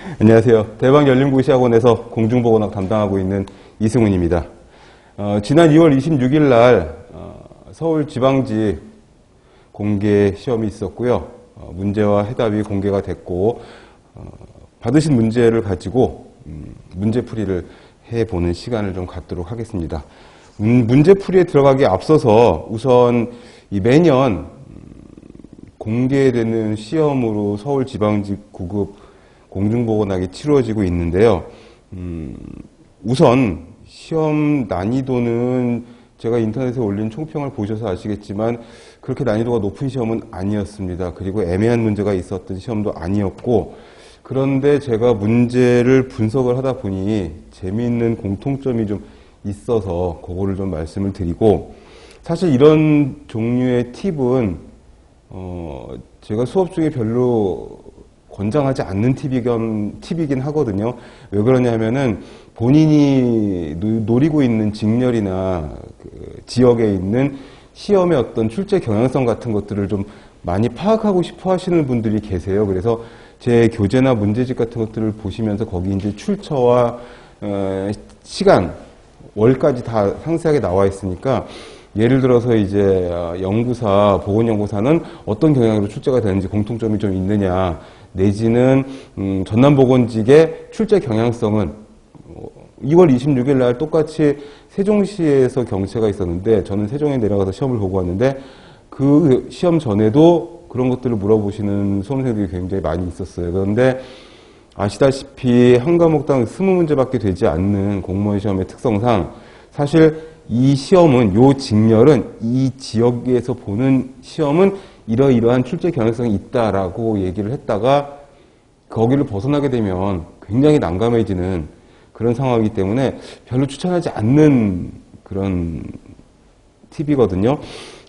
안녕하세요. 대방열림고시학원에서 공중보건학 담당하고 있는 이승훈입니다. 지난 2월 26일 날 서울지방직 공개 시험이 있었고요. 문제와 해답이 공개가 됐고 받으신 문제를 가지고 문제풀이를 해보는 시간을 좀 갖도록 하겠습니다. 문제풀이에 들어가기 앞서서 우선 매년 공개되는 시험으로 서울지방직 9급 공중보건학이 치루어지고 있는데요. 우선 시험 난이도는 제가 인터넷에 올린 총평을 보셔서 아시겠지만 그렇게 난이도가 높은 시험은 아니었습니다. 그리고 애매한 문제가 있었던 시험도 아니었고, 그런데 제가 문제를 분석을 하다 보니 재미있는 공통점이 좀 있어서 그거를 좀 말씀을 드리고, 사실 이런 종류의 팁은 제가 수업 중에 별로 권장하지 않는 팁이긴 하거든요. 왜 그러냐면은 본인이 노리고 있는 직렬이나 그 지역에 있는 시험의 어떤 출제 경향성 같은 것들을 좀 많이 파악하고 싶어 하시는 분들이 계세요. 그래서 제 교재나 문제집 같은 것들을 보시면서 거기 이제 출처와 시간, 월까지 다 상세하게 나와 있으니까, 예를 들어서 이제 연구사, 보건연구사는 어떤 경향으로 출제가 되는지 공통점이 좀 있느냐, 내지는 전남보건직의 출제 경향성은 2월 26일 날 똑같이 세종시에서 경채가 있었는데, 저는 세종에 내려가서 시험을 보고 왔는데 그 시험 전에도 그런 것들을 물어보시는 수험생들이 굉장히 많이 있었어요. 그런데 아시다시피 한 과목당 20문제밖에 되지 않는 공무원 시험의 특성상 사실 이 시험은, 요 직렬은, 이 지역에서 보는 시험은 이러이러한 출제 경향성이 있다라고 얘기를 했다가 거기를 벗어나게 되면 굉장히 난감해지는 그런 상황이기 때문에 별로 추천하지 않는 그런 팁이거든요.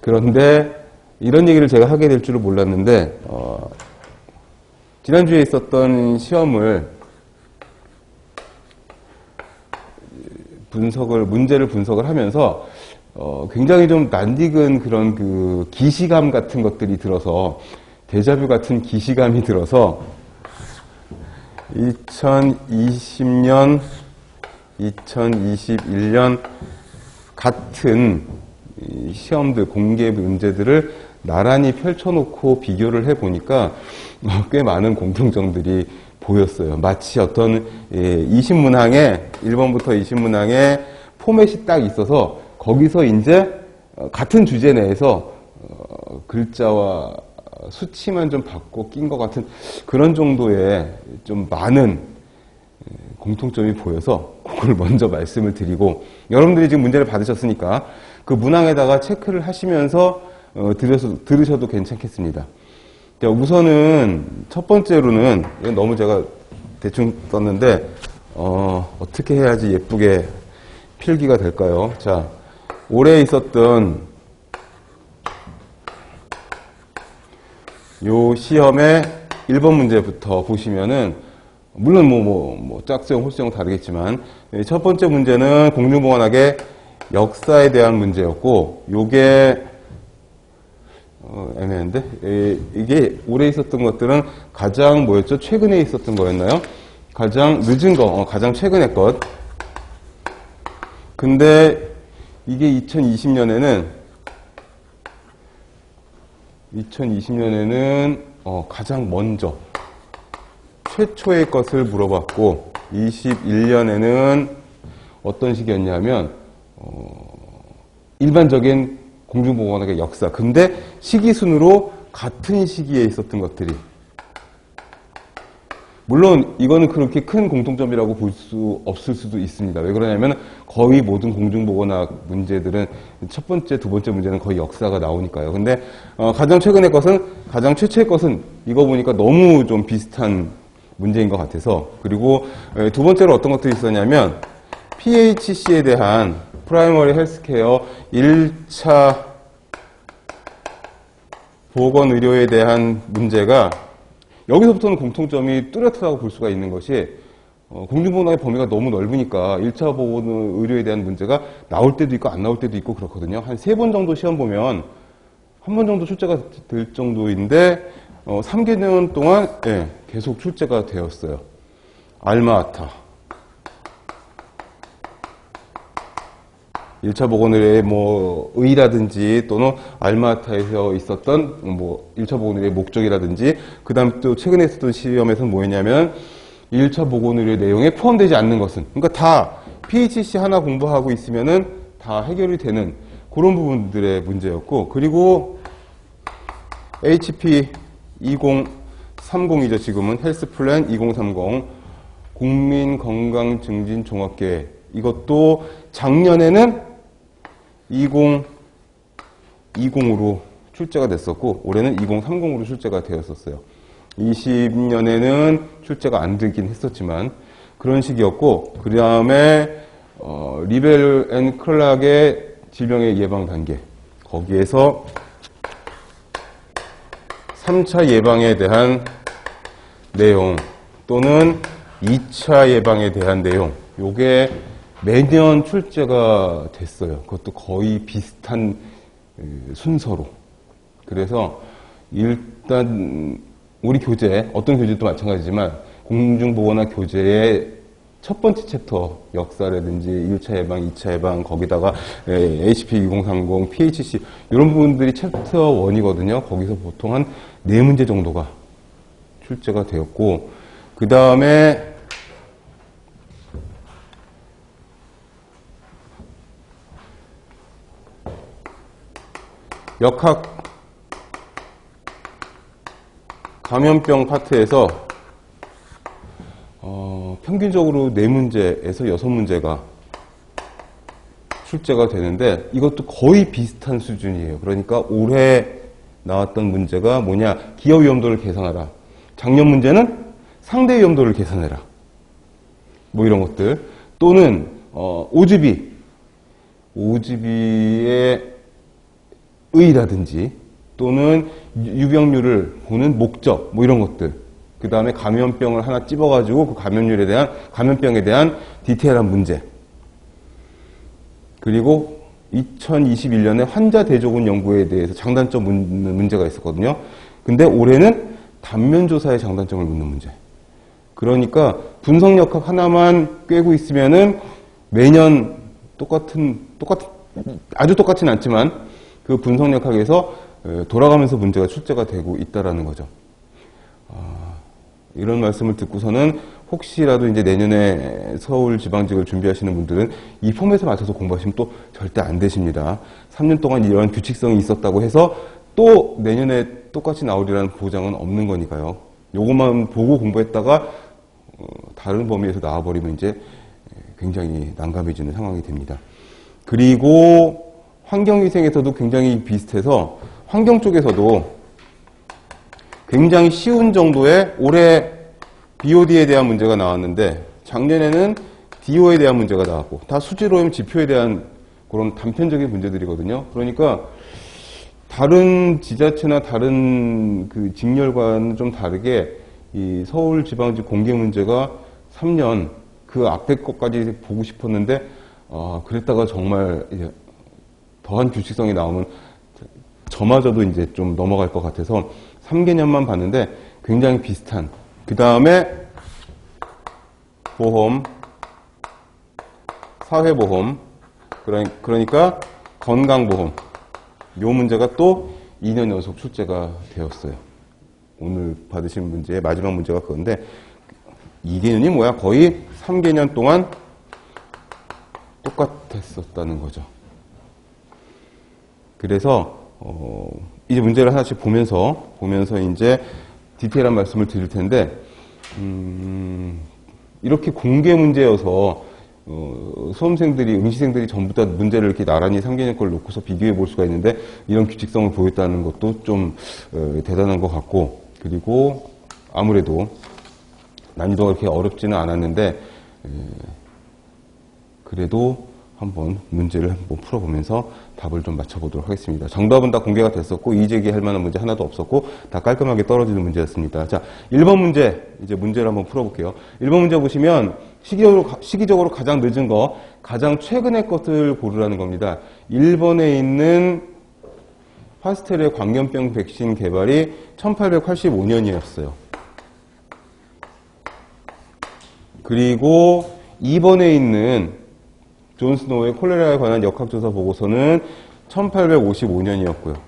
그런데 이런 얘기를 제가 하게 될 줄은 몰랐는데, 지난주에 있었던 시험을 문제를 분석을 하면서 굉장히 좀 낯익은 그런 그 기시감 같은 것들이 들어서, 데자뷰 같은 기시감이 들어서 2020년, 2021년 같은 시험들, 공개 문제들을 나란히 펼쳐놓고 비교를 해보니까 꽤 많은 공통점들이 보였어요. 마치 어떤 20문항에, 1번부터 20문항에 포맷이 딱 있어서 거기서 이제 같은 주제 내에서 글자와 수치만 좀 바꿔 낀 것 같은 그런 정도의 좀 많은 공통점이 보여서 그걸 먼저 말씀을 드리고, 여러분들이 지금 문제를 받으셨으니까 그 문항에다가 체크를 하시면서 들으셔도 괜찮겠습니다. 자, 우선은 첫 번째로는, 이건 너무 제가 대충 썼는데 어떻게 해야지 예쁘게 필기가 될까요? 자, 올해 있었던 요 시험의 1번 문제부터 보시면은, 물론 짝수형, 홀수형 다르겠지만, 첫 번째 문제는 공중보건학의 역사에 대한 문제였고, 요게 애매한데, 이게 올해 있었던 것들은 가장 뭐였죠? 최근에 있었던 거였나요? 가장 늦은 거, 가장 최근의 것. 근데 이게 2020년에는 가장 먼저 최초의 것을 물어봤고, 21년에는 어떤 시기였냐면 일반적인 공중보건학의 역사. 근데 시기순으로 같은 시기에 있었던 것들이, 물론 이거는 그렇게 큰 공통점이라고 볼 수 없을 수도 있습니다. 왜 그러냐면 거의 모든 공중보건학 문제들은 첫 번째, 두 번째 문제는 거의 역사가 나오니까요. 근데 가장 최근의 것은, 가장 최초의 것은, 이거 보니까 너무 좀 비슷한 문제인 것 같아서. 그리고 두 번째로 어떤 것들이 있었냐면 PHC에 대한, 프라이머리 헬스케어 1차 보건의료에 대한 문제가, 여기서부터는 공통점이 뚜렷하다고 볼 수가 있는 것이, 공중보건학의 범위가 너무 넓으니까 1차 보건의료에 대한 문제가 나올 때도 있고 안 나올 때도 있고 그렇거든요. 한 3번 정도 시험 보면 한 번 정도 출제가 될 정도인데 3개년 동안 계속 출제가 되었어요. 알마아타. 1차 보건의뢰의 뭐 의의라든지 또는 알마아타에서 있었던 뭐 1차 보건의뢰의 목적이라든지 그 다음 또 최근에 있었던 시험에서는 뭐였냐면 1차 보건의뢰 내용에 포함되지 않는 것은 그러니까 다 PHC 하나 공부하고 있으면은 다 해결이 되는 그런 부분들의 문제였고 그리고 HP 2030이죠. 지금은 헬스플랜 2030 국민건강증진종합계획 이것도 작년에는 2020으로 출제가 됐었고 올해는 2030으로 출제가 되었었어요. 20년에는 출제가 안 되긴 했었지만 그런 식이었고 그 다음에 리벨 앤 클락의 질병의 예방 단계 거기에서 3차 예방에 대한 내용 또는 2차 예방에 대한 내용 요게 매년 출제가 됐어요. 그것도 거의 비슷한 순서로. 그래서 일단 우리 교재, 어떤 교재도 마찬가지지만 공중보건학 교재의 첫 번째 챕터 역사라든지 1차 예방, 2차 예방 거기다가 HP 2030, PHC 이런 부분들이 챕터 1이거든요. 거기서 보통 한 4문제 정도가 출제가 되었고 그 다음에 역학 감염병 파트에서 평균적으로 4문제에서 6문제가 출제가 되는데 이것도 거의 비슷한 수준이에요. 그러니까 올해 나왔던 문제가 뭐냐 기여 위험도를 계산하라. 작년 문제는 상대 위험도를 계산해라. 뭐 이런 것들 또는 오지비의 의의라든지 또는 유병률을 보는 목적 뭐 이런 것들 그 다음에 감염병을 하나 찝어가지고 그 감염병에 대한 디테일한 문제 그리고 2021년에 환자 대조군 연구에 대해서 장단점 묻는 문제가 있었거든요. 근데 올해는 단면조사의 장단점을 묻는 문제. 그러니까 분석역학 하나만 꿰고 있으면은 매년 아주 똑같진 않지만 그 분석역학에서 돌아가면서 문제가 출제가 되고 있다라는 거죠. 이런 말씀을 듣고서는 혹시라도 이제 내년에 서울지방직을 준비하시는 분들은 이 포맷에 맞춰서 공부하시면 또 절대 안 되십니다. 3년 동안 이런 규칙성이 있었다고 해서 또 내년에 똑같이 나오리라는 보장은 없는 거니까요. 요것만 보고 공부했다가 다른 범위에서 나와버리면 이제 굉장히 난감해지는 상황이 됩니다. 그리고 환경위생에서도 굉장히 비슷해서 환경 쪽에서도 굉장히 쉬운 정도의 올해 BOD에 대한 문제가 나왔는데 작년에는 DO에 대한 문제가 나왔고 다 수질오염 지표에 대한 그런 단편적인 문제들이거든요. 그러니까 다른 지자체나 다른 그 직렬과는 좀 다르게 이 서울지방직 공개 문제가 3년 그 앞에 것까지 보고 싶었는데 그랬다가 정말 이제 더한 규칙성이 나오면 저마저도 이제 좀 넘어갈 것 같아서 3개년만 봤는데 굉장히 비슷한 그 다음에 보험, 사회보험 그러니까 건강보험 요 문제가 또 2년 연속 출제가 되었어요. 오늘 받으신 문제의 마지막 문제가 그건데 2개년이 뭐야 거의 3개년 동안 똑같았었다는 거죠. 그래서 이제 문제를 하나씩 보면서 이제 디테일한 말씀을 드릴 텐데 이렇게 공개 문제여서 수험생들이 응시생들이 전부 다 문제를 이렇게 나란히 3개년 걸 놓고서 비교해 볼 수가 있는데 이런 규칙성을 보였다는 것도 좀 대단한 것 같고 그리고 아무래도 난이도가 그렇게 어렵지는 않았는데 그래도 한번 문제를 한번 풀어보면서 답을 좀 맞춰보도록 하겠습니다. 정답은 다 공개가 됐었고 이의제기할 만한 문제 하나도 없었고 다 깔끔하게 떨어지는 문제였습니다. 자, 1번 문제 이제 문제를 한번 풀어볼게요. 1번 문제 보시면 시기적으로 가장 늦은 거 가장 최근의 것을 고르라는 겁니다. 1번에 있는 파스텔의 광견병 백신 개발이 1885년이었어요. 그리고 2번에 있는 존 스노우의 콜레라에 관한 역학조사 보고서는 1855년이었고요.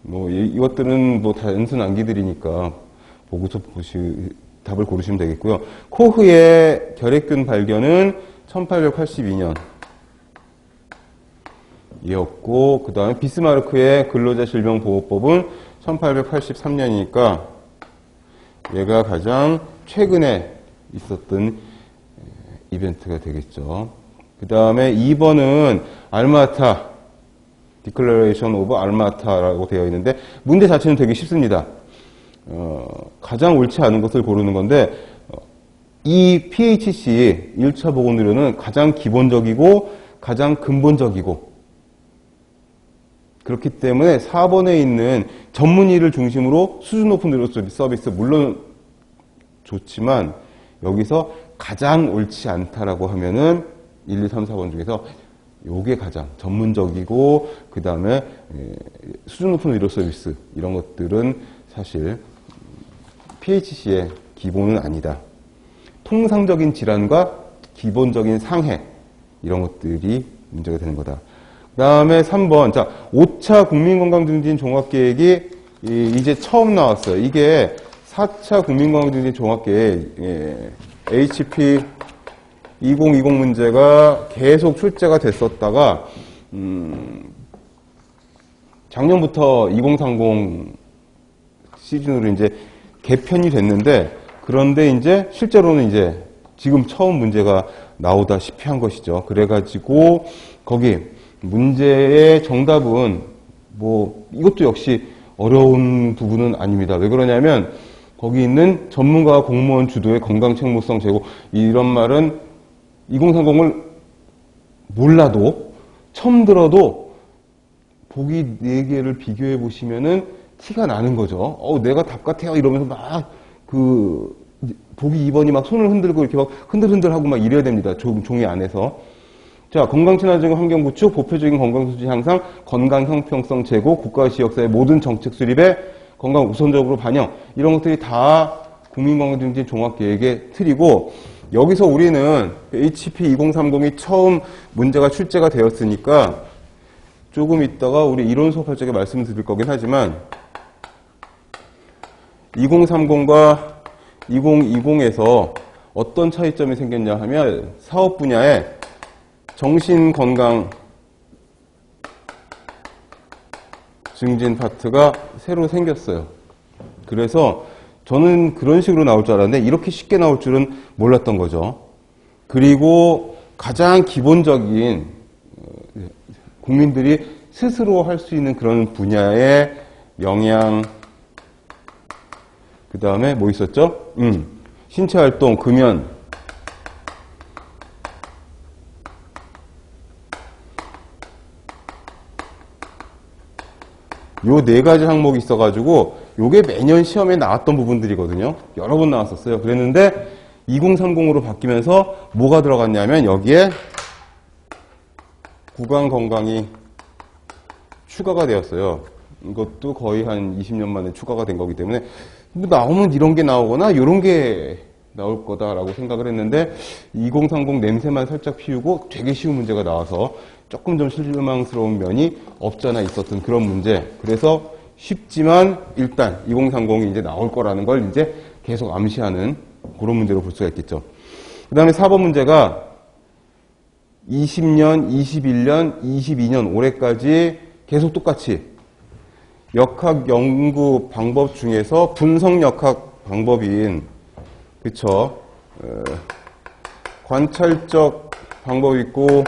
뭐 이것들은 뭐 단순 암기들이니까 보고서 답을 고르시면 되겠고요. 코흐의 결핵균 발견은 1882년 이었고, 그 다음에 비스마르크의 근로자 질병보호법은 1883년이니까 얘가 가장 최근에 있었던 이벤트가 되겠죠. 그 다음에 2번은 알마타, Declaration of Almata라고 되어 있는데 문제 자체는 되게 쉽습니다. 가장 옳지 않은 것을 고르는 건데 이 PHC 1차 보건의료는 가장 기본적이고 가장 근본적이고, 그렇기 때문에 4번에 있는 전문의를 중심으로 수준 높은 의료 서비스 물론 좋지만 여기서 가장 옳지 않다라고 하면은 1, 2, 3, 4번 중에서 요게 가장 전문적이고 그 다음에 수준 높은 의료 서비스 이런 것들은 사실 PHC의 기본은 아니다. 통상적인 질환과 기본적인 상해 이런 것들이 문제가 되는 거다. 그 다음에 3번, 자, 5차 국민건강증진 종합계획이 이제 처음 나왔어요. 이게 4차 국민건강증진 종합계획, HP 2020 문제가 계속 출제가 됐었다가, 작년부터 2030 시즌으로 이제 개편이 됐는데, 그런데 이제 실제로는 이제 지금 처음 문제가 나오다시피 한 것이죠. 그래가지고, 거기, 문제의 정답은 뭐 이것도 역시 어려운 부분은 아닙니다. 왜 그러냐면 거기 있는 전문가와 공무원 주도의 건강 책무성 제고 이런 말은 2030을 몰라도 처음 들어도 보기 4개를 비교해 보시면은 티가 나는 거죠. 내가 답 같아요 이러면서 막 보기 2번이 막 손을 흔들고 이렇게 막 흔들흔들하고 막 이래야 됩니다. 종이 안에서. 자, 건강 친화적인 환경 구축, 보편적인 건강 수준 향상, 건강 형평성 제고, 국가 지역사회 모든 정책 수립에 건강 우선적으로 반영 이런 것들이 다 국민건강증진 종합계획의 틀이고, 여기서 우리는 HP 2030이 처음 문제가 출제가 되었으니까 조금 있다가 우리 이론 수업할 적에 말씀을 드릴 거긴 하지만 2030과 2020에서 어떤 차이점이 생겼냐 하면 사업 분야에 정신건강 증진 파트가 새로 생겼어요. 그래서 저는 그런 식으로 나올 줄 알았는데 이렇게 쉽게 나올 줄은 몰랐던 거죠. 그리고 가장 기본적인 국민들이 스스로 할 수 있는 그런 분야의 영양, 그 다음에 뭐 있었죠? 신체활동, 금연, 요 4가지 항목이 있어가지고 요게 매년 시험에 나왔던 부분들이거든요. 여러 번 나왔었어요. 그랬는데 2030으로 바뀌면서 뭐가 들어갔냐면 여기에 구강건강이 추가가 되었어요. 이것도 거의 한 20년 만에 추가가 된 거기 때문에 나오면 이런 게 나오거나 이런 게 나올 거다라고 생각을 했는데 2030 냄새만 살짝 피우고 되게 쉬운 문제가 나와서 조금 좀 실망스러운 면이 없잖아 있었던 그런 문제. 그래서 쉽지만 일단 2030이 이제 나올 거라는 걸 이제 계속 암시하는 그런 문제로 볼 수가 있겠죠. 그 다음에 4번 문제가 20년, 21년, 22년 올해까지 계속 똑같이 역학 연구 방법 중에서 분석 역학 방법인 그쵸? 관찰적 방법이 있고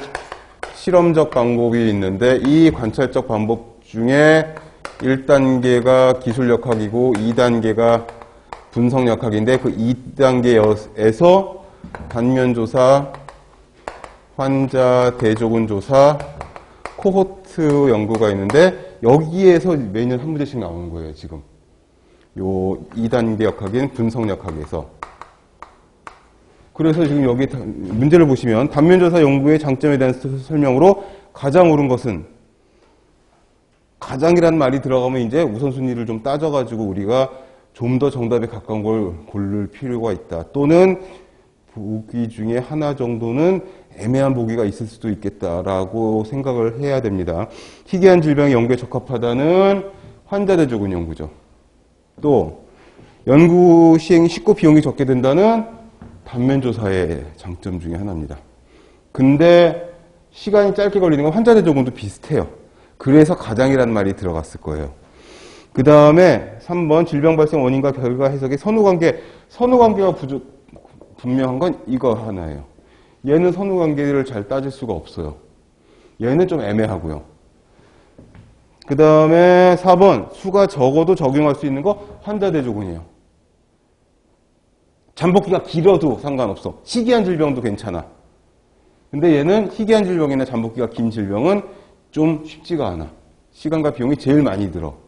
실험적 방법이 있는데 이 관찰적 방법 중에 1단계가 기술역학이고 2단계가 분석역학인데 그 2단계에서 단면조사, 환자 대조군 조사, 코호트 연구가 있는데 여기에서 매년 한 문제씩 나오는 거예요, 지금. 요 2단계 역학인 분석역학에서. 그래서 지금 여기 문제를 보시면 단면조사 연구의 장점에 대한 설명으로 가장 옳은 것은 가장이라는 말이 들어가면 이제 우선순위를 좀 따져가지고 우리가 좀 더 정답에 가까운 걸 고를 필요가 있다. 또는 보기 중에 하나 정도는 애매한 보기가 있을 수도 있겠다라고 생각을 해야 됩니다. 희귀한 질병의 연구에 적합하다는 환자 대조군 연구죠. 또 연구 시행이 쉽고 비용이 적게 된다는 단면 조사의 장점 중에 하나입니다. 근데 시간이 짧게 걸리는 건 환자 대조군도 비슷해요. 그래서 가장이라는 말이 들어갔을 거예요. 그 다음에 3번 질병 발생 원인과 결과 해석의 선후관계가 분명한 건 이거 하나예요. 얘는 선후관계를 잘 따질 수가 없어요. 얘는 좀 애매하고요. 그 다음에 4번 수가 적어도 적용할 수 있는 거 환자 대조군이에요. 잠복기가 길어도 상관없어. 희귀한 질병도 괜찮아. 근데 얘는 희귀한 질병이나 잠복기가 긴 질병은 좀 쉽지가 않아. 시간과 비용이 제일 많이 들어.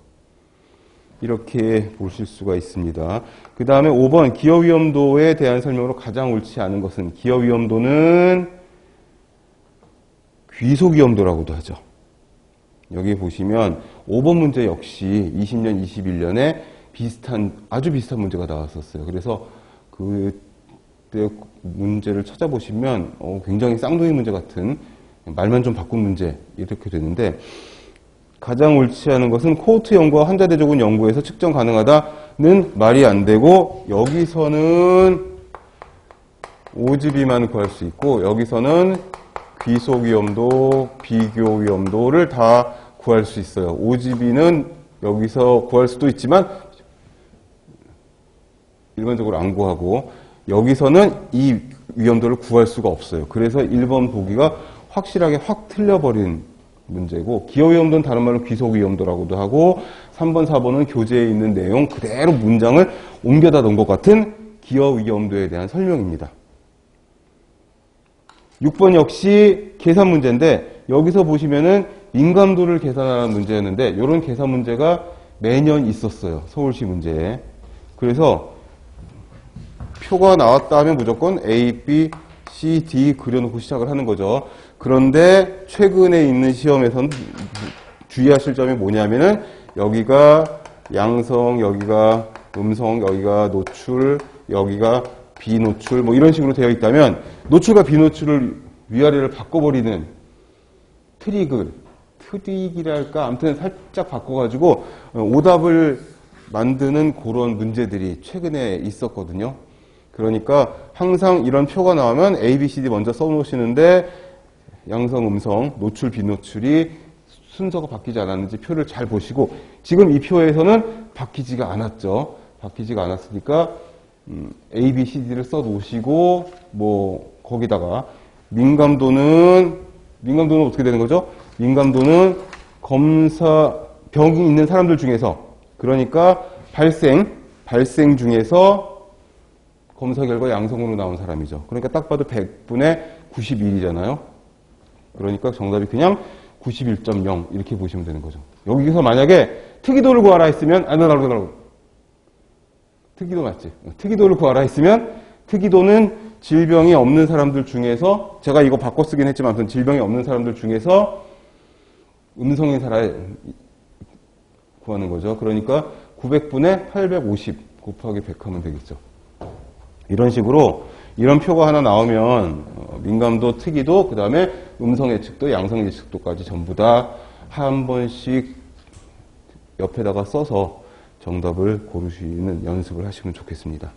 이렇게 보실 수가 있습니다. 그 다음에 5번 기여 위험도에 대한 설명으로 가장 옳지 않은 것은 기여 위험도는 귀속 위험도라고도 하죠. 여기 보시면 5번 문제 역시 20년, 21년에 아주 비슷한 문제가 나왔었어요. 그래서 그때 문제를 찾아보시면 굉장히 쌍둥이 문제 같은 말만 좀 바꾼 문제 이렇게 되는데 가장 옳지 않은 것은 코호트 연구와 환자 대조군 연구에서 측정 가능하다는 말이 안 되고 여기서는 OGB만 구할 수 있고 여기서는 귀속 위험도, 비교 위험도를 다 구할 수 있어요. OGB는 여기서 구할 수도 있지만 일반적으로 안 구하고 여기서는 이 위험도를 구할 수가 없어요. 그래서 1번 보기가 확실하게 확 틀려버린 문제고 기여 위험도는 다른 말로 귀속 위험도라고도 하고 3번, 4번은 교재에 있는 내용 그대로 문장을 옮겨다 놓은 것 같은 기여 위험도에 대한 설명입니다. 6번 역시 계산 문제인데 여기서 보시면은 민감도를 계산하는 문제였는데 이런 계산 문제가 매년 있었어요. 서울시 문제에. 그래서 표가 나왔다 하면 무조건 A, B, C, D 그려놓고 시작을 하는 거죠. 그런데 최근에 있는 시험에서는 주의하실 점이 뭐냐면은 여기가 양성, 여기가 음성, 여기가 노출, 여기가 비노출 뭐 이런 식으로 되어 있다면 노출과 비노출을 위아래를 바꿔버리는 트릭이랄까 아무튼 살짝 바꿔가지고 오답을 만드는 그런 문제들이 최근에 있었거든요. 그러니까 항상 이런 표가 나오면 A, B, C, D 먼저 써놓으시는데 양성, 음성, 노출, 비노출이 순서가 바뀌지 않았는지 표를 잘 보시고 지금 이 표에서는 바뀌지가 않았죠. 바뀌지가 않았으니까 A, B, C, D를 써놓으시고 뭐 거기다가 민감도는 어떻게 되는 거죠? 민감도는 병이 있는 사람들 중에서 그러니까 발생 중에서 검사 결과 양성으로 나온 사람이죠. 그러니까 딱 봐도 100분의 91이잖아요. 그러니까 정답이 그냥 91.0 이렇게 보시면 되는 거죠. 여기서 만약에 특이도를 구하라 했으면 특이도 맞지? 특이도를 구하라 했으면 특이도는 질병이 없는 사람들 중에서 제가 이거 바꿔 쓰긴 했지만 아무튼 질병이 없는 사람들 중에서 음성인 사람 구하는 거죠. 그러니까 900분의 850 곱하기 100 하면 되겠죠. 이런 식으로 이런 표가 하나 나오면 민감도, 특이도, 그 다음에 음성 예측도, 양성 예측도까지 전부 다 한 번씩 옆에다가 써서 정답을 고르시는 연습을 하시면 좋겠습니다.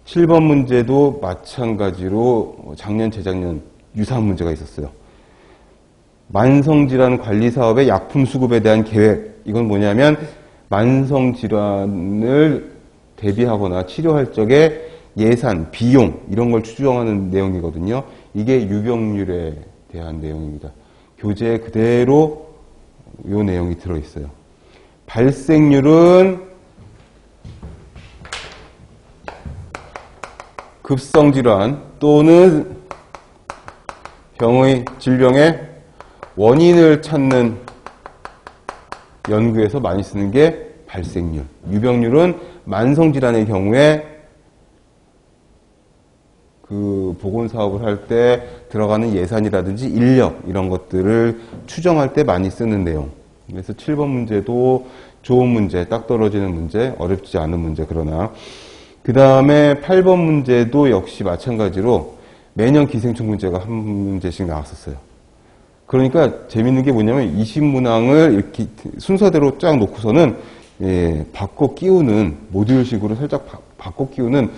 7번 문제도 마찬가지로 작년, 재작년 유사한 문제가 있었어요. 만성질환 관리 사업의 약품 수급에 대한 계획. 이건 뭐냐면 만성질환을 대비하거나 치료할 적에 예산, 비용 이런 걸 추정하는 내용이거든요. 이게 유병률에 대한 내용입니다. 교재에 그대로 이 내용이 들어있어요. 발생률은 급성질환 또는 질병의 원인을 찾는 연구에서 많이 쓰는 게 발생률. 유병률은 만성질환의 경우에 그 보건사업을 할 때 들어가는 예산이라든지 인력 이런 것들을 추정할 때 많이 쓰는 내용. 그래서 7번 문제도 좋은 문제, 딱 떨어지는 문제, 어렵지 않은 문제. 그러나 그 다음에 8번 문제도 역시 마찬가지로 매년 기생충 문제가 한 문제씩 나왔었어요. 그러니까 재밌는 게 뭐냐면 20문항을 이렇게 순서대로 쫙 놓고서는 바꿔 끼우는 모듈식으로 살짝 바꿔 끼우는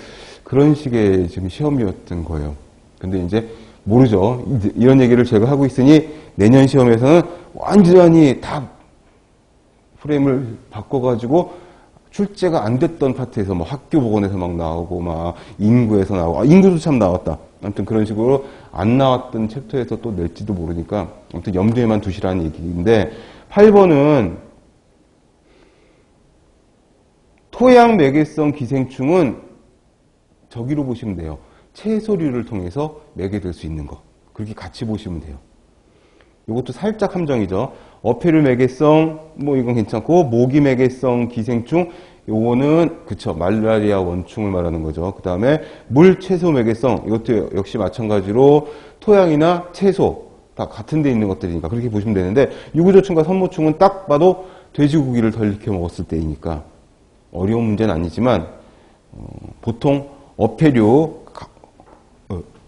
그런 식의 지금 시험이었던 거예요. 근데 이제 모르죠. 이런 얘기를 제가 하고 있으니 내년 시험에서는 완전히 다 프레임을 바꿔가지고 출제가 안 됐던 파트에서 뭐 학교 보건에서 막 나오고 막 인구에서 나오고 인구도 참 나왔다. 아무튼 그런 식으로 안 나왔던 챕터에서 또 낼지도 모르니까 아무튼 염두에만 두시라는 얘기인데 8번은 토양 매개성 기생충은 저기로 보시면 돼요. 채소류를 통해서 매개될 수 있는 거. 그렇게 같이 보시면 돼요. 이것도 살짝 함정이죠. 어패류 매개성, 뭐 이건 괜찮고, 모기 매개성 기생충, 요거는, 그쵸, 말라리아 원충을 말하는 거죠. 그 다음에 물 채소 매개성, 이것도 역시 마찬가지로 토양이나 채소, 다 같은 데 있는 것들이니까 그렇게 보시면 되는데, 유구조충과 선모충은 딱 봐도 돼지고기를 덜 익혀 먹었을 때이니까 어려운 문제는 아니지만, 보통 어패류,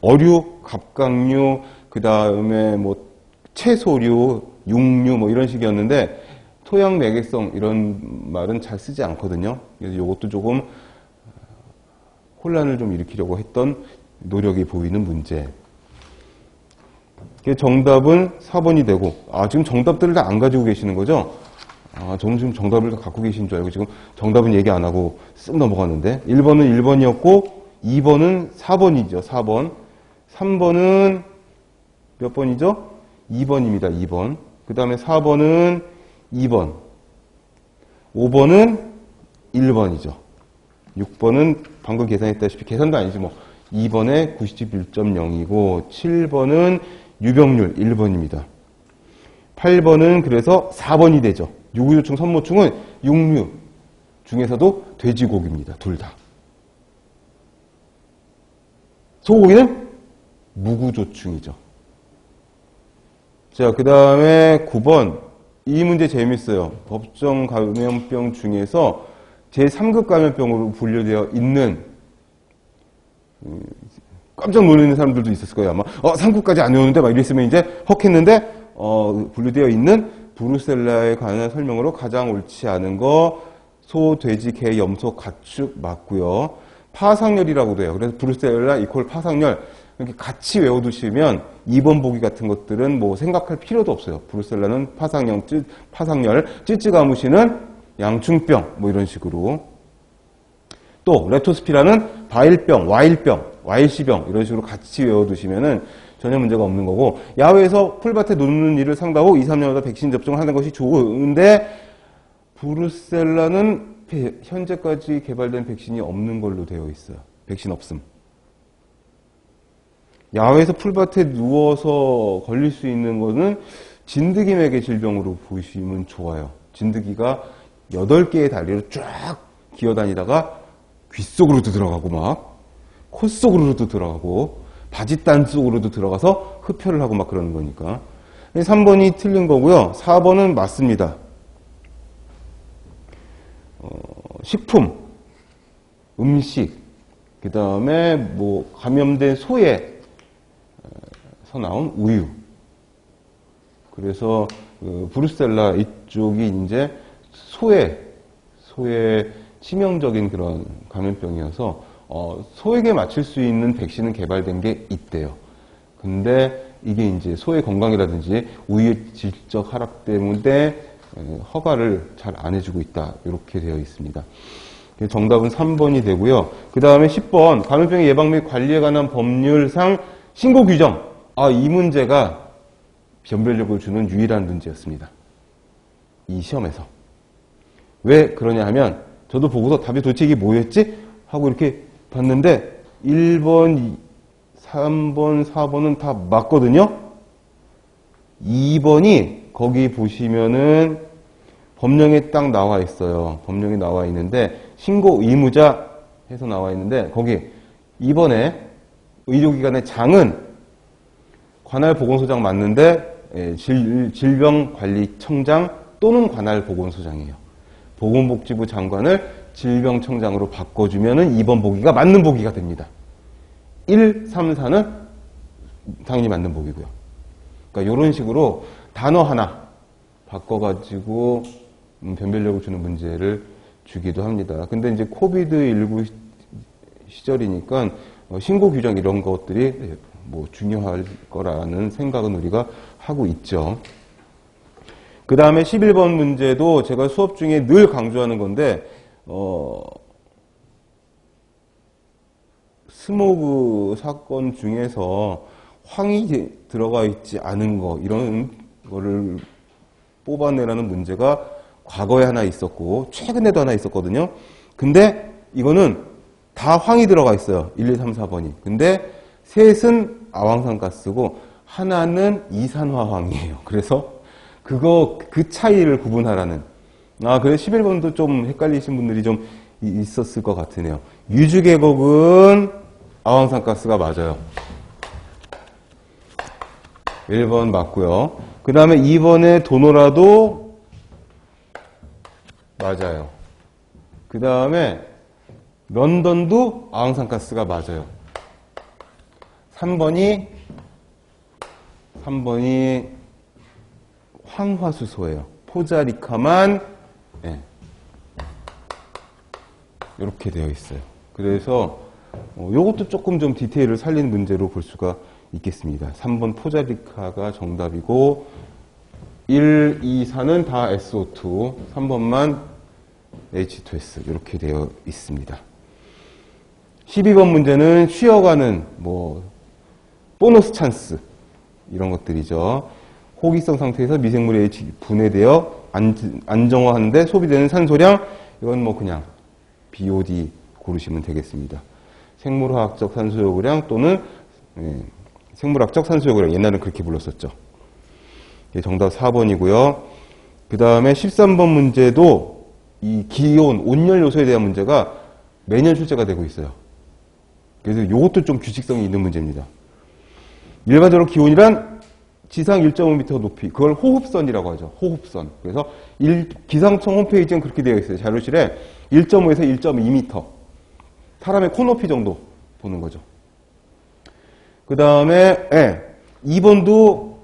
어류, 갑각류, 그 다음에 뭐 채소류, 육류 뭐 이런 식이었는데 토양 매개성 이런 말은 잘 쓰지 않거든요. 그래서 이것도 조금 혼란을 좀 일으키려고 했던 노력이 보이는 문제. 정답은 4번이 되고 지금 정답들을 다 안 가지고 계시는 거죠? 저는 지금 정답을 다 갖고 계신 줄 알고 지금 정답은 얘기 안 하고 쓱 넘어갔는데 1번은 1번이었고 2번은 4번이죠. 4번. 3번은 몇 번이죠? 2번입니다. 2번. 그 다음에 4번은 2번. 5번은 1번이죠. 6번은 방금 계산했다시피 계산도 아니지 뭐 2번에 91.0이고 7번은 유병률 1번입니다. 8번은 그래서 4번이 되죠. 유구조충, 선모충은 육류 중에서도 돼지고기입니다. 둘 다. 소고기는 무구조충이죠. 자, 그 다음에 9번. 이 문제 재밌어요. 법정 감염병 중에서 제3급 감염병으로 분류되어 있는, 깜짝 놀라는 사람들도 있었을 거예요. 아마, 3급까지 안 외우는데 막 이랬으면 이제 헉 했는데, 분류되어 있는 브루셀라에 관한 설명으로 가장 옳지 않은 거, 소, 돼지, 개, 염소, 가축 맞고요. 파상열이라고도 해요. 그래서 브루셀라 이퀄 파상열. 이렇게 같이 외워두시면 2번 보기 같은 것들은 뭐 생각할 필요도 없어요. 브루셀라는 파상열, 찌찌가무시는 양충병, 뭐 이런 식으로. 또 렙토스피라는 바일병, 와일시병 이런 식으로 같이 외워두시면은 전혀 문제가 없는 거고 야외에서 풀밭에 노는 일을 상대하고 2, 3년마다 백신 접종을 하는 것이 좋은데 브루셀라는 현재까지 개발된 백신이 없는 걸로 되어 있어요. 백신 없음. 야외에서 풀밭에 누워서 걸릴 수 있는 거는 진드기 매개 질병으로 보시면 좋아요. 진드기가 8개의 다리로 쫙 기어다니다가 귀 속으로도 들어가고 막 코 속으로도 들어가고 바지단 속으로도 들어가서 흡혈을 하고 막 그러는 거니까. 3번이 틀린 거고요. 4번은 맞습니다. 식품, 음식, 그 다음에 뭐 감염된 소에서 나온 우유. 그래서 브루셀라 이쪽이 이제 소에 치명적인 그런 감염병이어서 소에게 맞출 수 있는 백신은 개발된 게 있대요. 근데 이게 이제 소의 건강이라든지 우유의 질적 하락 때문에 허가를 잘 안 해주고 있다. 이렇게 되어 있습니다. 정답은 3번이 되고요. 그 다음에 10번 감염병 예방 및 관리에 관한 법률상 신고 규정. 이 문제가 변별력을 주는 유일한 문제였습니다. 이 시험에서. 왜 그러냐 하면 저도 보고서 답이 도대체 이게 뭐였지? 하고 이렇게 봤는데 1번, 3번, 4번은 다 맞거든요. 2번이 거기 보시면은 법령에 딱 나와 있어요. 법령이 나와 있는데 신고 의무자 해서 나와 있는데 거기 2번에 의료기관의 장은 관할 보건소장 맞는데 질병관리청장 또는 관할 보건소장이에요. 보건복지부 장관을 질병청장으로 바꿔주면은 2번 보기가 맞는 보기가 됩니다. 1, 3, 4는 당연히 맞는 보기고요. 그러니까 이런 식으로 단어 하나 바꿔가지고 변별력을 주는 문제를 주기도 합니다. 근데 이제 코비드19 시절이니까 신고 규정 이런 것들이 뭐 중요할 거라는 생각은 우리가 하고 있죠. 그 다음에 11번 문제도 제가 수업 중에 늘 강조하는 건데, 스모그 사건 중에서 황이 들어가 있지 않은 거, 이런 거를 뽑아내라는 문제가 과거에 하나 있었고, 최근에도 하나 있었거든요. 근데 이거는 다 황이 들어가 있어요. 1, 2, 3, 4번이. 근데 셋은 아황산가스고, 하나는 이산화황이에요. 그래서 그 차이를 구분하라는. 그래서 11번도 좀 헷갈리신 분들이 좀 있었을 것 같으네요. 유주계곡은 아황산가스가 맞아요. 1번 맞고요. 그 다음에 2번에 도노라도 맞아요. 그 다음에 런던도 아황산가스가 맞아요. 3번이 황화수소예요. 포자리카만 이렇게 되어 있어요. 그래서 이것도 조금 좀 디테일을 살린 문제로 볼 수가 있겠습니다. 3번 포자리카가 정답이고 1, 2, 4는 다 SO2, 3번만 H2S 이렇게 되어 있습니다. 12번 문제는 쉬어가는 보너스 찬스 이런 것들이죠. 호기성 상태에서 미생물이 분해되어 안정화하는데 소비되는 산소량, 이건 그냥 BOD 고르시면 되겠습니다. 생물화학적 산소 요구량 또는 생물학적 산소 요구량, 옛날엔 그렇게 불렀었죠. 정답 4번이고요. 그 다음에 13번 문제도 이 기온, 온열 요소에 대한 문제가 매년 출제가 되고 있어요. 그래서 이것도 좀 규칙성이 있는 문제입니다. 일반적으로 기온이란 지상 1.5m 높이, 그걸 호흡선이라고 하죠. 호흡선. 그래서 기상청 홈페이지는 그렇게 되어 있어요. 자료실에 1.5에서 1.2m. 사람의 코 높이 정도 보는 거죠. 그 다음에 2번도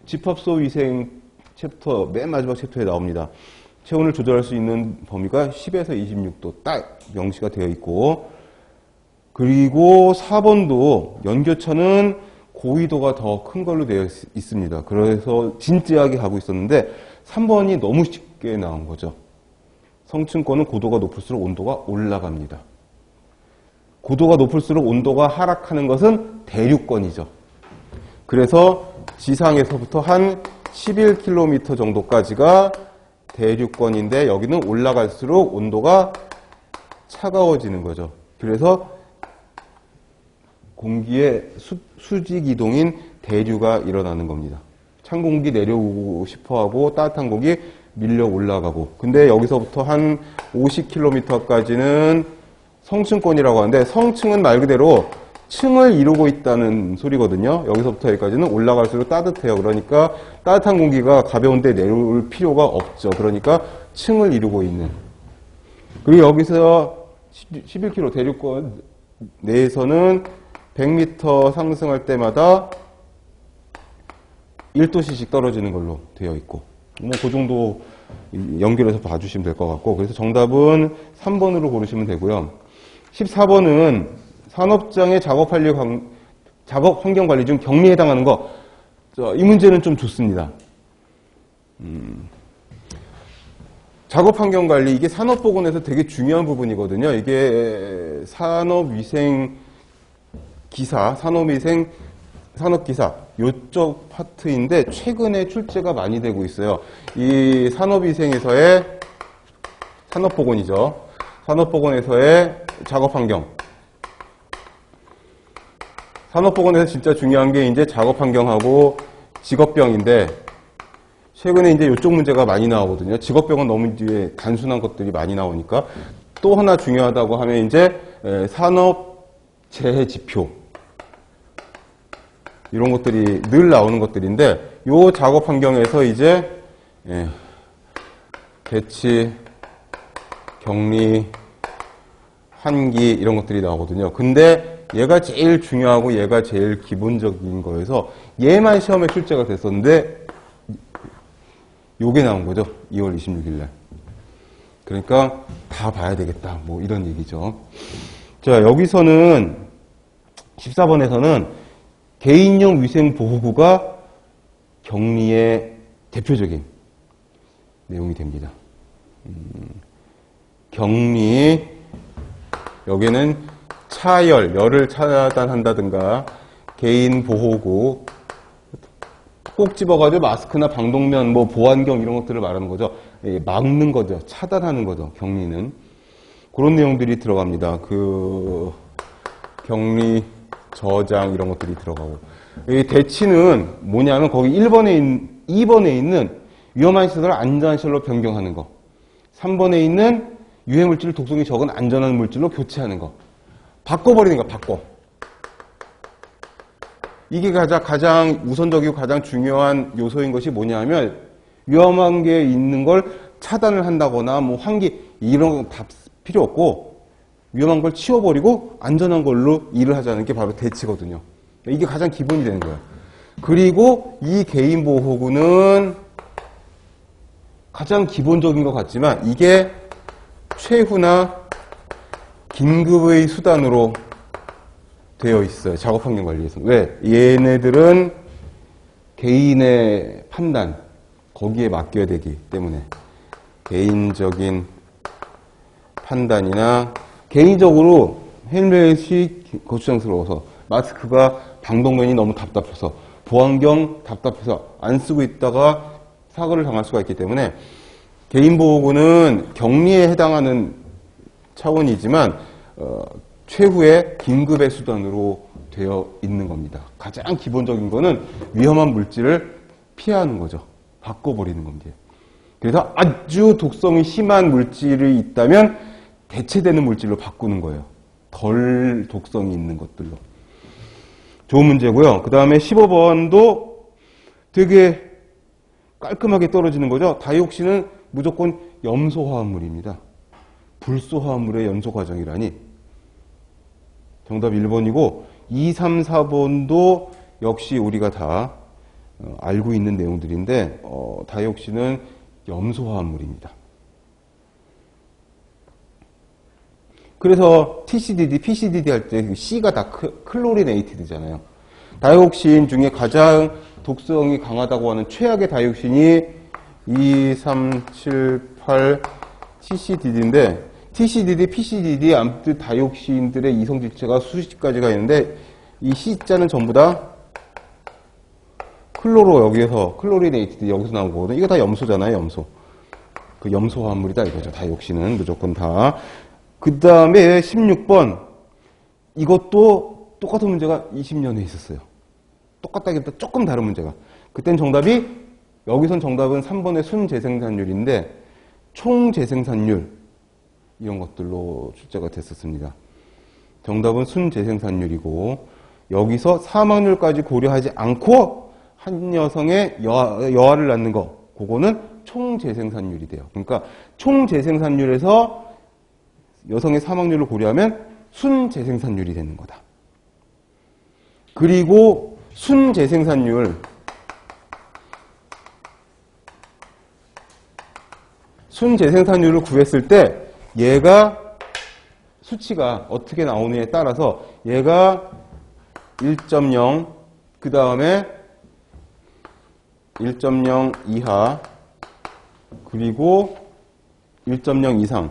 집합소 위생 챕터, 맨 마지막 챕터에 나옵니다. 체온을 조절할 수 있는 범위가 10에서 26도 딱 명시가 되어 있고, 그리고 4번도 연교차는 고위도가 더 큰 걸로 되어 있습니다. 그래서 진지하게 가고 있었는데 3번이 너무 쉽게 나온 거죠. 성층권은 고도가 높을수록 온도가 올라갑니다. 고도가 높을수록 온도가 하락하는 것은 대륙권이죠. 그래서 지상에서부터 한 11km 정도까지가 대륙권인데 여기는 올라갈수록 온도가 차가워지는 거죠. 그래서 공기의 수직 이동인 대류가 일어나는 겁니다. 찬 공기 내려오고 싶어하고 따뜻한 공기 밀려 올라가고. 근데 여기서부터 한 50km까지는 성층권이라고 하는데, 성층은 말 그대로 층을 이루고 있다는 소리거든요. 여기서부터 여기까지는 올라갈수록 따뜻해요. 그러니까 따뜻한 공기가 가벼운데 내려올 필요가 없죠. 그러니까 층을 이루고 있는. 그리고 여기서 11km 대륙권 내에서는 100m 상승할 때마다 1도씨씩 떨어지는 걸로 되어 있고, 그 정도 연결해서 봐주시면 될 것 같고, 그래서 정답은 3번으로 고르시면 되고요. 14번은 산업장의 작업 환경 관리 중 격리에 해당하는 거. 이 문제는 좀 좋습니다. 작업 환경 관리, 이게 산업보건에서 되게 중요한 부분이거든요. 이게 산업위생 기사, 산업기사, 요쪽 파트인데 최근에 출제가 많이 되고 있어요. 이 산업위생에서의 산업보건이죠. 산업보건에서의 작업환경. 산업보건에서 진짜 중요한 게 이제 작업환경하고 직업병인데, 최근에 이제 이쪽 문제가 많이 나오거든요. 직업병은 너무 이제 단순한 것들이 많이 나오니까. 또 하나 중요하다고 하면 이제 산업재해 지표. 이런 것들이 늘 나오는 것들인데, 요 작업 환경에서 이제 배치, 격리, 한기 이런 것들이 나오거든요. 근데 얘가 제일 중요하고 얘가 제일 기본적인 거여서 얘만 시험에 출제가 됐었는데 요게 나온 거죠. 2월 26일 날. 그러니까 다 봐야 되겠다. 뭐 이런 얘기죠. 자, 여기서는 14번에서는 개인용 위생보호구가 격리의 대표적인 내용이 됩니다. 격리, 여기는 차열, 열을 차단한다든가 개인보호구, 꼭 집어가지고 마스크나 방독면, 뭐 보안경 이런 것들을 말하는 거죠. 막는 거죠. 차단하는 거죠. 격리는. 그런 내용들이 들어갑니다. 그 격리, 저장 이런 것들이 들어가고. 이 대치는 뭐냐면 거기 2번에 있는 위험한 시설을 안전한 시설로 변경하는 거. 3번에 있는 유해물질 독성이 적은 안전한 물질로 교체하는 거. 바꿔버리는 거, 바꿔. 이게 가장 우선적이고 가장 중요한 요소인 것이 뭐냐 하면 위험한 게 있는 걸 차단을 한다거나 뭐 환기 이런 거 다 필요 없고 위험한 걸 치워버리고 안전한 걸로 일을 하자는 게 바로 대치거든요. 이게 가장 기본이 되는 거예요. 그리고 이 개인보호구는 가장 기본적인 것 같지만 이게 최후나 긴급의 수단으로 되어 있어요. 작업환경 관리에서. 왜? 얘네들은 개인의 판단, 거기에 맡겨야 되기 때문에 개인적인 판단이나 개인적으로 헬멧이 거추장스러워서 마스크가 방독면이 너무 답답해서 보안경 답답해서 안 쓰고 있다가 사고를 당할 수가 있기 때문에 개인보호구는 격리에 해당하는 차원이지만 최후의 긴급의 수단으로 되어 있는 겁니다. 가장 기본적인 거는 위험한 물질을 피하는 거죠. 바꿔버리는 겁니다. 그래서 아주 독성이 심한 물질이 있다면 대체되는 물질로 바꾸는 거예요. 덜 독성이 있는 것들로. 좋은 문제고요. 그 다음에 15번도 되게 깔끔하게 떨어지는 거죠. 다이옥신은 무조건 염소화합물입니다. 불소화합물의 연소 과정이라니. 정답 1번이고 2, 3, 4번도 역시 우리가 다 알고 있는 내용들인데 다이옥신은 염소화합물입니다. 그래서 TCDD, PCDD 할 때 C가 다 클로리네이티드잖아요. 다이옥신 중에 가장 독성이 강하다고 하는 최악의 다이옥신이 2, 3, 7, 8 TCDD인데 TCDD, PCDD 아무튼 다이옥신들의 이성질체가 수십 가지가 있는데 이 C자는 전부 다 클로로 여기에서 클로리네이티드 여기서 나온 거거든요. 이거 다 염소잖아요. 염소. 그 염소화합물이다 이거죠. 다이옥신은 무조건 다. 그 다음에 16번 이것도 똑같은 문제가 20년에 있었어요. 똑같다기보다 조금 다른 문제가. 그땐 정답이 여기선 정답은 3번의 순재생산율인데 총재생산율 이런 것들로 출제가 됐었습니다. 정답은 순재생산율이고 여기서 사망률까지 고려하지 않고 한 여성의 여아를 낳는 거 그거는 총재생산율이 돼요. 그러니까 총재생산율에서 여성의 사망률을 고려하면 순재생산율이 되는 거다. 그리고 순재생산율을 구했을 때 얘가 수치가 어떻게 나오느냐에 따라서 얘가 1.0 그 다음에 1.0 이하 그리고 1.0 이상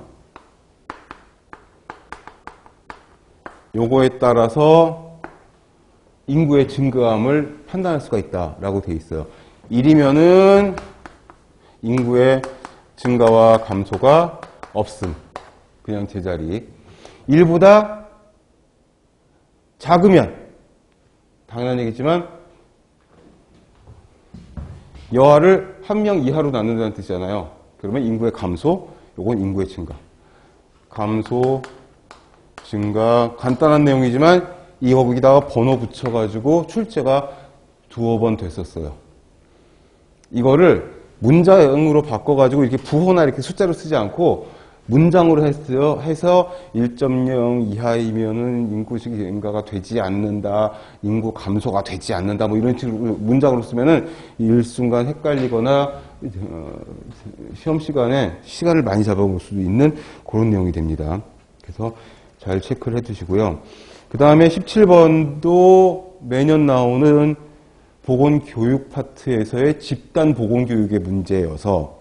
요거에 따라서 인구의 증가함을 판단할 수가 있다라고 되어 있어요. 1이면은 인구의 증가와 감소가 없음. 그냥 제자리. 1보다 작으면 당연한 얘기지만 여아를 한 명 이하로 나눈다는 뜻이잖아요. 그러면 인구의 감소, 요건 인구의 증가. 감소, 증가, 간단한 내용이지만 이거 거기다가 번호 붙여가지고 출제가 두어 번 됐었어요. 이거를 문자형으로 바꿔가지고 이렇게 부호나 이렇게 숫자로 쓰지 않고 문장으로 해서 1.0 이하이면은 인구식 증가가 되지 않는다, 인구 감소가 되지 않는다, 뭐 이런 식으로 문장으로 쓰면은 일순간 헷갈리거나 시험 시간에 시간을 많이 잡아볼 수도 있는 그런 내용이 됩니다. 그래서 잘 체크를 해두시고요. 그 다음에 17번도 매년 나오는 보건교육 파트에서의 집단 보건교육의 문제여서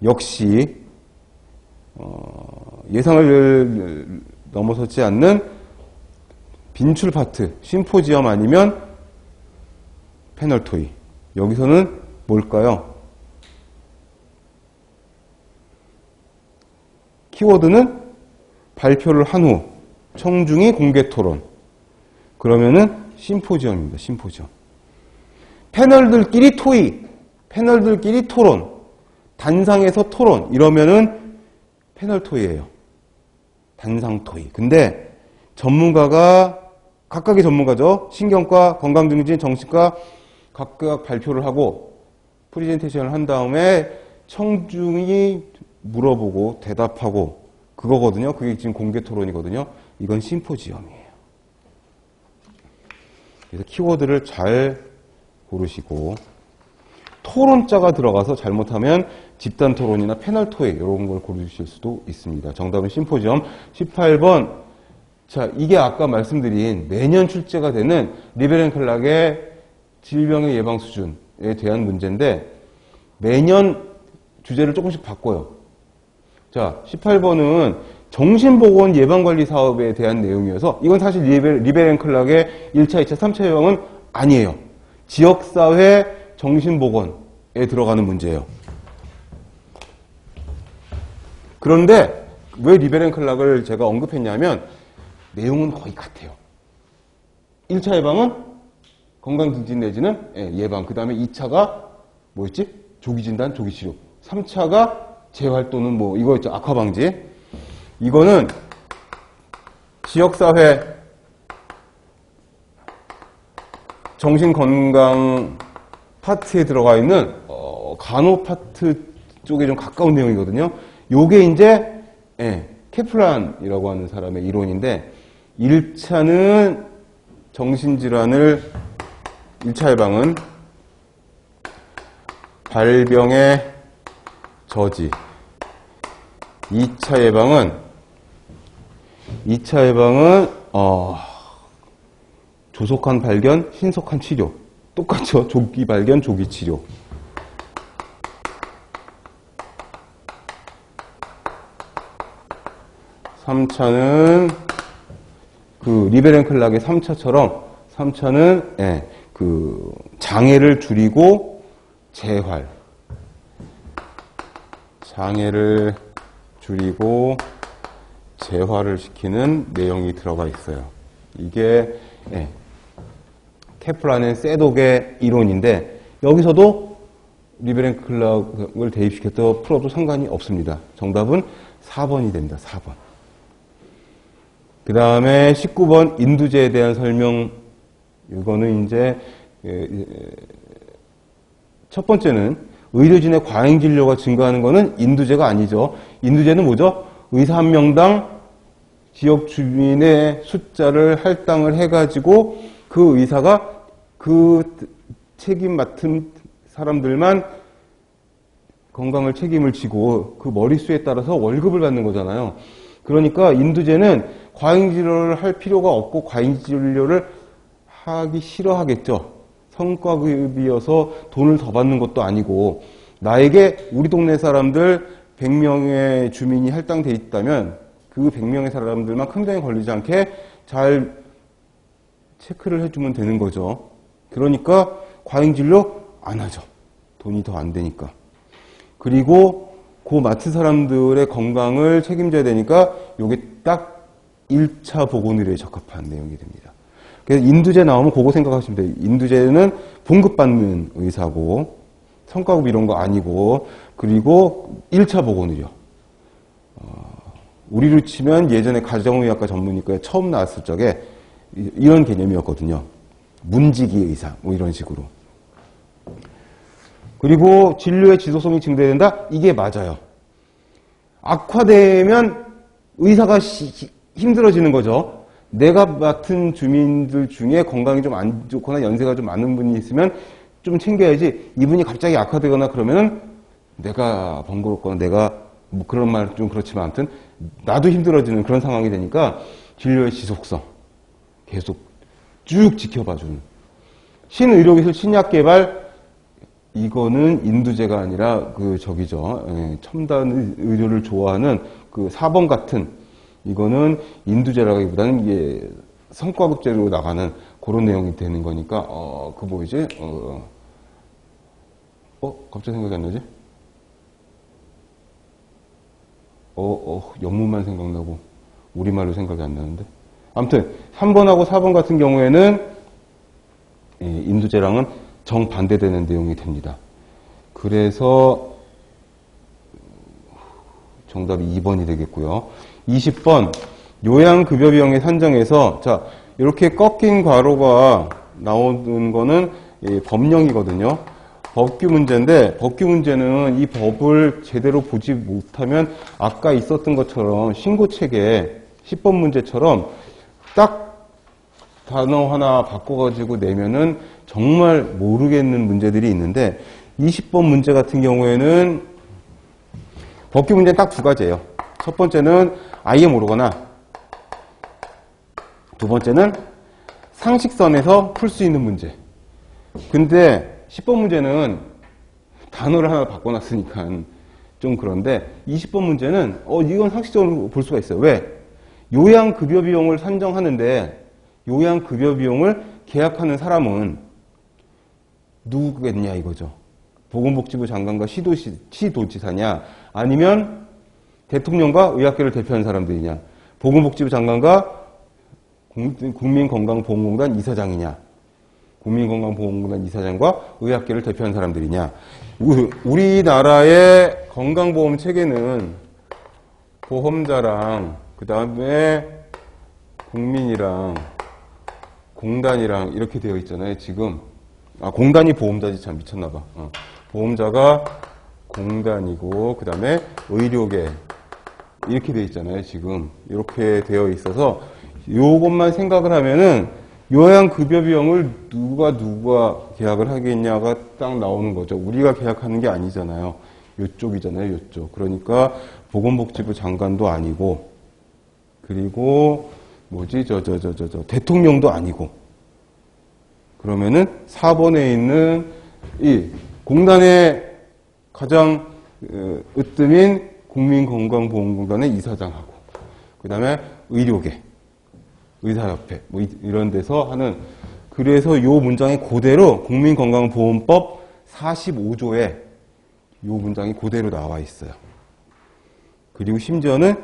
역시 예상을 넘어서지 않는 빈출 파트, 심포지엄 아니면 패널 토의. 여기서는 뭘까요? 키워드는 발표를 한 후 청중이 공개 토론. 그러면은 심포지엄입니다. 심포지엄. 패널들끼리 토의, 패널들끼리 토론, 단상에서 토론 이러면은 패널 토의예요. 단상 토의. 근데 전문가가 각각의 전문가죠. 신경과, 건강증진, 정신과 각각 발표를 하고 프리젠테이션을 한 다음에 청중이 물어보고 대답하고 그거거든요. 그게 지금 공개 토론이거든요. 이건 심포지엄이에요. 그래서 키워드를 잘 고르시고 토론자가 들어가서 잘못하면 집단 토론이나 패널 토의 이런 걸 고르실 수도 있습니다. 정답은 심포지엄. 18번. 자, 이게 아까 말씀드린 매년 출제가 되는 리베 앤 클락의 질병의 예방 수준에 대한 문제인데 매년 주제를 조금씩 바꿔요. 자, 18번은 정신보건 예방관리 사업에 대한 내용이어서 이건 사실 리베 앤 클락의 1차, 2차, 3차 예방은 아니에요. 지역사회 정신보건에 들어가는 문제예요. 그런데 왜 리베 앤 클락을 제가 언급했냐면 내용은 거의 같아요. 1차 예방은 건강증진 내지는 예방. 그 다음에 2차가 뭐였지? 조기진단, 조기치료. 3차가 재활 또는 뭐 이거였죠. 악화방지. 이거는 지역사회 정신건강 파트에 들어가 있는 간호 파트 쪽에 좀 가까운 내용이거든요. 요게 이제 케플란이라고 하는 사람의 이론인데 1차는 정신질환을 1차 예방은 발병의 저지 2차 예방은 조속한 발견, 신속한 치료. 똑같죠. 조기 발견, 조기 치료. 3차는 그 리베 앤 클락의 3차처럼 3차는 그 장애를 줄이고 재활. 장애를 줄이고 재활을 시키는 내용이 들어가 있어요. 이게 케플란의 세독의 이론인데 여기서도 리베 앤 클락을 대입시켰다 풀어도 상관이 없습니다. 정답은 4번이 됩니다. 4번. 그 다음에 19번 인두제에 대한 설명. 이거는 이제 첫 번째는 의료진의 과잉 진료가 증가하는 것은 인두제가 아니죠. 인두제는 뭐죠? 의사 한 명당 지역 주민의 숫자를 할당을 해가지고 그 의사가 그 책임 맡은 사람들만 건강을 책임을 지고 그 머릿수에 따라서 월급을 받는 거잖아요. 그러니까 인두제는 과잉 진료를 할 필요가 없고 과잉 진료를 하기 싫어하겠죠. 성과급이어서 돈을 더 받는 것도 아니고 나에게 우리 동네 사람들 100명의 주민이 할당돼 있다면 그 100명의 사람들만 큰 병에 걸리지 않게 잘 체크를 해주면 되는 거죠. 그러니까 과잉 진료 안 하죠. 돈이 더 안 되니까. 그리고 그 맡은 사람들의 건강을 책임져야 되니까 이게 딱 1차 보건의료에 적합한 내용이 됩니다. 그래서 인두제 나오면 그거 생각하시면 돼요. 인두제는 봉급받는 의사고 성과급 이런 거 아니고 그리고 1차 보건의료. 우리로 치면 예전에 가정의학과 전문의과에 처음 나왔을 적에 이런 개념이었거든요. 문지기 의사 뭐 이런 식으로. 그리고 진료의 지속성이 증대된다? 이게 맞아요. 악화되면 의사가 힘들어지는 거죠. 내가 맡은 주민들 중에 건강이 좀 안 좋거나 연세가 좀 많은 분이 있으면 좀 챙겨야지, 이분이 갑자기 악화되거나 그러면은 내가 번거롭거나 내가 뭐 그런 말 좀 그렇지만 아무튼 나도 힘들어지는 그런 상황이 되니까 진료의 지속성 계속 쭉 지켜봐주는 신의료기술 신약개발, 이거는 인두제가 아니라 첨단 의료를 좋아하는 그 4번 같은, 이거는 인두제라기보다는 이게 성과급제로 나가는 그런 내용이 되는 거니까 그 뭐이지? 갑자기 생각이 안 나지? 영문만 생각나고 우리말로 생각이 안 나는데. 아무튼 3번하고 4번 같은 경우에는 인두제랑은 정반대되는 내용이 됩니다. 그래서 정답이 2번이 되겠고요. 20번 요양급여 비용의 산정에서, 자, 이렇게 꺾인 괄호가 나오는 거는 법령이거든요. 법규 문제인데, 법규 문제는 이 법을 제대로 보지 못하면 아까 있었던 것처럼 신고책에 10번 문제처럼 딱 단어 하나 바꿔가지고 내면은 정말 모르겠는 문제들이 있는데, 20번 문제 같은 경우에는 법규 문제는 딱 두 가지예요. 첫 번째는 아예 모르거나, 두 번째는 상식선에서 풀 수 있는 문제. 근데 10번 문제는 단어를 하나 바꿔놨으니까 좀 그런데, 20번 문제는 이건 상식적으로 볼 수가 있어요. 왜? 요양급여 비용을 산정하는데 요양급여 비용을 계약하는 사람은 누구겠냐 이거죠. 보건복지부 장관과 시도지사냐, 아니면 대통령과 의학계를 대표하는 사람들이냐, 보건복지부 장관과 국민건강보험공단 이사장이냐, 국민건강보험공단 이사장과 의학계를 대표하는 사람들이냐. 우리나라의 건강보험 체계는 보험자랑 그 다음에 국민이랑 공단이랑 이렇게 되어 있잖아요. 지금 공단이 보험자지, 참 미쳤나봐. 보험자가 공단이고 그 다음에 의료계 이렇게 되어 있잖아요. 지금 이렇게 되어 있어서 요것만 생각을 하면은 요양급여 비용을 누가 계약을 하겠냐가 딱 나오는 거죠. 우리가 계약하는 게 아니잖아요. 요쪽이잖아요. 요쪽. 그러니까 보건복지부 장관도 아니고, 그리고 대통령도 아니고, 그러면은 4번에 있는 이 공단의 가장 으뜸인 국민건강보험공단의 이사장하고, 그 다음에 의료계, 의사협회 뭐 이런 데서 하는, 그래서 요 문장이 그대로 국민건강보험법 45조에 요 문장이 그대로 나와 있어요. 그리고 심지어는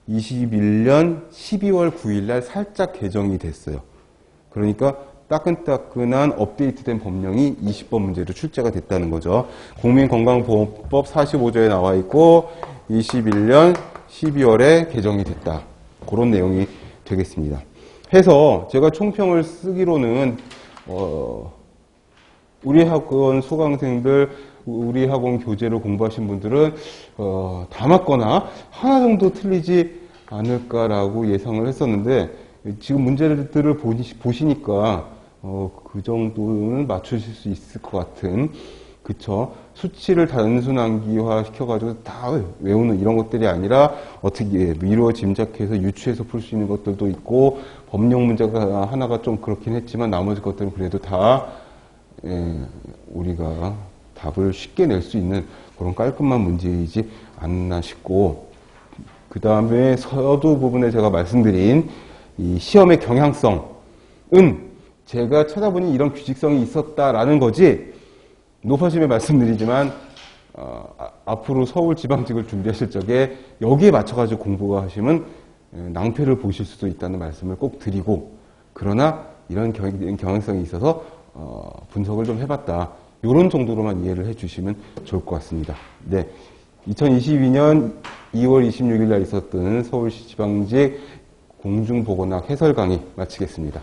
21년 12월 9일 날 살짝 개정이 됐어요. 그러니까 따끈따끈한 업데이트된 법령이 20번 문제로 출제가 됐다는 거죠. 국민건강보험법 45조에 나와 있고 21년 12월에 개정이 됐다. 그런 내용이 되겠습니다. 해서 제가 총평을 쓰기로는 우리 학원 수강생들, 우리 학원 교재로 공부하신 분들은 다 맞거나 하나 정도 틀리지 않을까라고 예상을 했었는데, 지금 문제들을 보시니까 그 정도는 맞추실 수 있을 것 같은, 그쵸? 수치를 단순 암기화 시켜가지고 다 외우는 이런 것들이 아니라 어떻게 미루어 짐작해서 유추해서 풀 수 있는 것들도 있고, 법령 문제가 하나가 좀 그렇긴 했지만 나머지 것들은 그래도 다 우리가 답을 쉽게 낼 수 있는 그런 깔끔한 문제이지 않나 싶고, 그 다음에 서두 부분에 제가 말씀드린 이 시험의 경향성은 제가 찾아보니 이런 규칙성이 있었다라는 거지, 높아심에 말씀드리지만 앞으로 서울지방직을 준비하실 적에 여기에 맞춰가지고 공부가 하시면 낭패를 보실 수도 있다는 말씀을 꼭 드리고, 그러나 이런 경향성이 있어서 분석을 좀 해봤다, 이런 정도로만 이해를 해주시면 좋을 것 같습니다. 네, 2022년 2월 26일 날 있었던 서울시 지방직 공중보건학 해설 강의 마치겠습니다.